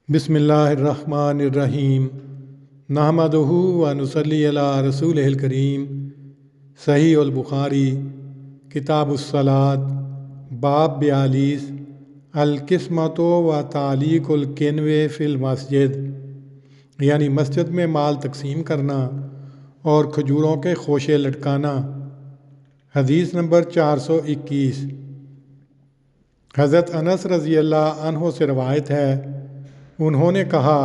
بسم اللہ الرحمن الرحیم نحمدہ و نصلی علی رسولہ الکریم۔ صحیح البخاری کتاب الصلاۃ باب 42 القسمۃ و تعلیق الکنو فی المسجد، یعنی مسجد میں مال تقسیم کرنا اور کھجوروں کے خوشے لٹکانا۔ حدیث نمبر 421۔ حضرت انس رضی اللہ عنہ سے روایت ہے، انہوں نے کہا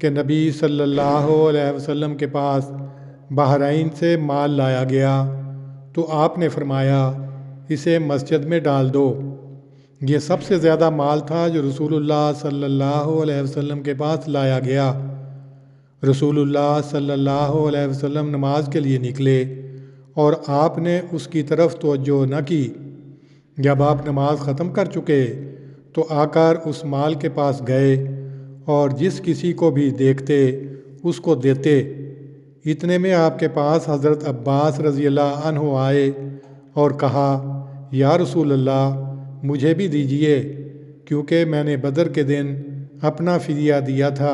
کہ نبی صلی اللہ علیہ وسلم کے پاس بحرین سے مال لایا گیا تو آپ نے فرمایا اسے مسجد میں ڈال دو۔ یہ سب سے زیادہ مال تھا جو رسول اللہ صلی اللہ علیہ وسلم کے پاس لایا گیا۔ رسول اللہ صلی اللہ علیہ وسلم نماز کے لیے نکلے اور آپ نے اس کی طرف توجہ نہ کی۔ جب آپ نماز ختم کر چکے تو آ کر اس مال کے پاس گئے اور جس کسی کو بھی دیکھتے اس کو دیتے۔ اتنے میں آپ کے پاس حضرت عباس رضی اللہ عنہ آئے اور کہا، یا رسول اللہ مجھے بھی دیجئے، کیونکہ میں نے بدر کے دن اپنا فدیہ دیا تھا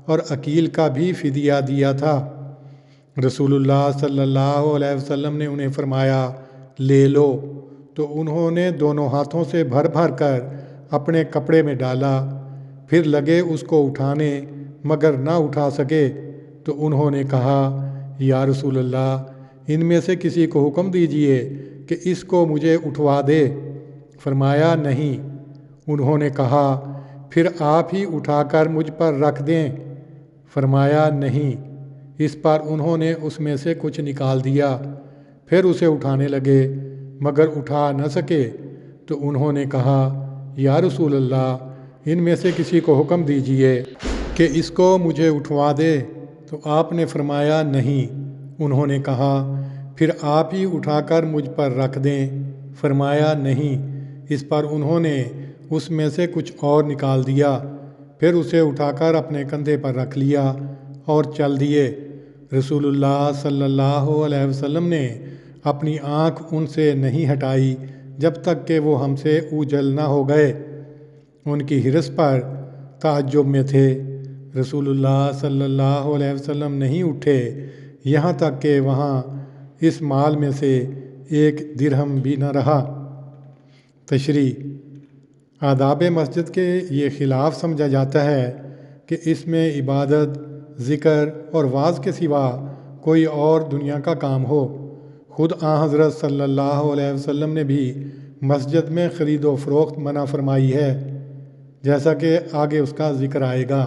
اور عقیل کا بھی فدیہ دیا تھا۔ رسول اللہ صلی اللہ علیہ وسلم نے انہیں فرمایا لے لو، تو انہوں نے دونوں ہاتھوں سے بھر بھر کر اپنے کپڑے میں ڈالا، پھر لگے اس کو اٹھانے مگر نہ اٹھا سکے تو انہوں نے کہا، یا رسول اللہ ان میں سے کسی کو حکم دیجئے کہ اس کو مجھے اٹھوا دے۔ فرمایا نہیں۔ انہوں نے کہا، پھر آپ ہی اٹھا کر مجھ پر رکھ دیں۔ فرمایا نہیں۔ اس پر انہوں نے اس میں سے کچھ نکال دیا، پھر اسے اٹھانے لگے مگر اٹھا نہ سکے تو انہوں نے کہا، یا رسول اللہ ان میں سے کسی کو حکم دیجئے کہ اس کو مجھے اٹھوا دے، تو آپ نے فرمایا نہیں۔ انہوں نے کہا، پھر آپ ہی اٹھا کر مجھ پر رکھ دیں۔ فرمایا نہیں۔ اس پر انہوں نے اس میں سے کچھ اور نکال دیا، پھر اسے اٹھا کر اپنے کندھے پر رکھ لیا اور چل دیے۔ رسول اللہ صلی اللہ علیہ وسلم نے اپنی آنکھ ان سے نہیں ہٹائی جب تک کہ وہ ہم سے اوجھل نہ ہو گئے۔ ان کی حرص پر تعجب میں تھے۔ رسول اللہ صلی اللہ علیہ وسلم نہیں اٹھے یہاں تک کہ وہاں اس مال میں سے ایک درہم بھی نہ رہا۔ تشریح۔ آداب مسجد کے یہ خلاف سمجھا جاتا ہے کہ اس میں عبادت، ذکر اور وعظ کے سوا کوئی اور دنیا کا کام ہو۔ خود آن حضرت صلی اللہ علیہ وسلم نے بھی مسجد میں خرید و فروخت منع فرمائی ہے، جیسا کہ آگے اس کا ذکر آئے گا۔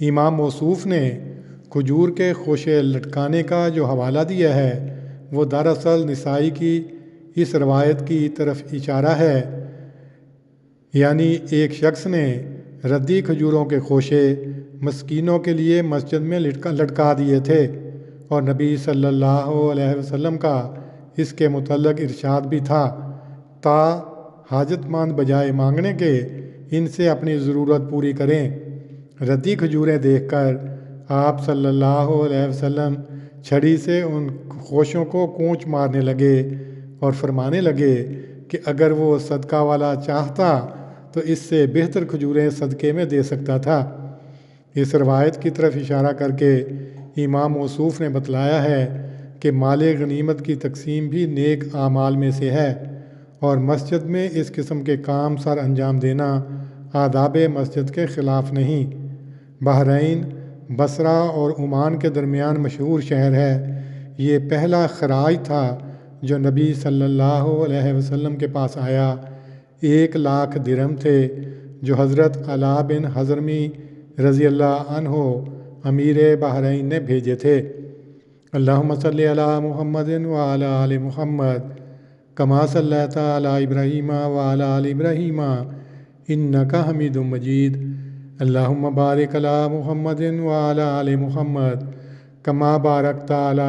امام موصوف نے کھجور کے خوشے لٹکانے کا جو حوالہ دیا ہے وہ دراصل نسائی کی اس روایت کی طرف اشارہ ہے، یعنی ایک شخص نے ردی کھجوروں کے خوشے مسکینوں کے لیے مسجد میں لٹکا دیے تھے، اور نبی صلی اللہ علیہ وسلم کا اس کے متعلق ارشاد بھی تھا، تا حاجت مند بجائے مانگنے کے ان سے اپنی ضرورت پوری کریں۔ ردی کھجوریں دیکھ کر آپ صلی اللہ علیہ وسلم چھڑی سے ان خوشوں کو کونچ مارنے لگے اور فرمانے لگے کہ اگر وہ صدقہ والا چاہتا تو اس سے بہتر کھجوریں صدقے میں دے سکتا تھا۔ اس روایت کی طرف اشارہ کر کے امام موصوف نے بتلایا ہے کہ مال غنیمت کی تقسیم بھی نیک اعمال میں سے ہے، اور مسجد میں اس قسم کے کام سر انجام دینا آداب مسجد کے خلاف نہیں۔ بحرین بصرہ اور عمان کے درمیان مشہور شہر ہے۔ یہ پہلا خراج تھا جو نبی صلی اللہ علیہ وسلم کے پاس آیا۔ 1,00,000 درہم تھے جو حضرت علا بن حضرمی رضی اللہ عنہ امیر بحرین نے بھیجے تھے۔ اللہم صلی علی محمد وعلی آل محمد کما صلیت علی ابراہیم وعلی آل ابراہیم انک حمید مجید۔ اللہم بارک علی محمد وعلی آل محمد کما بارکت علی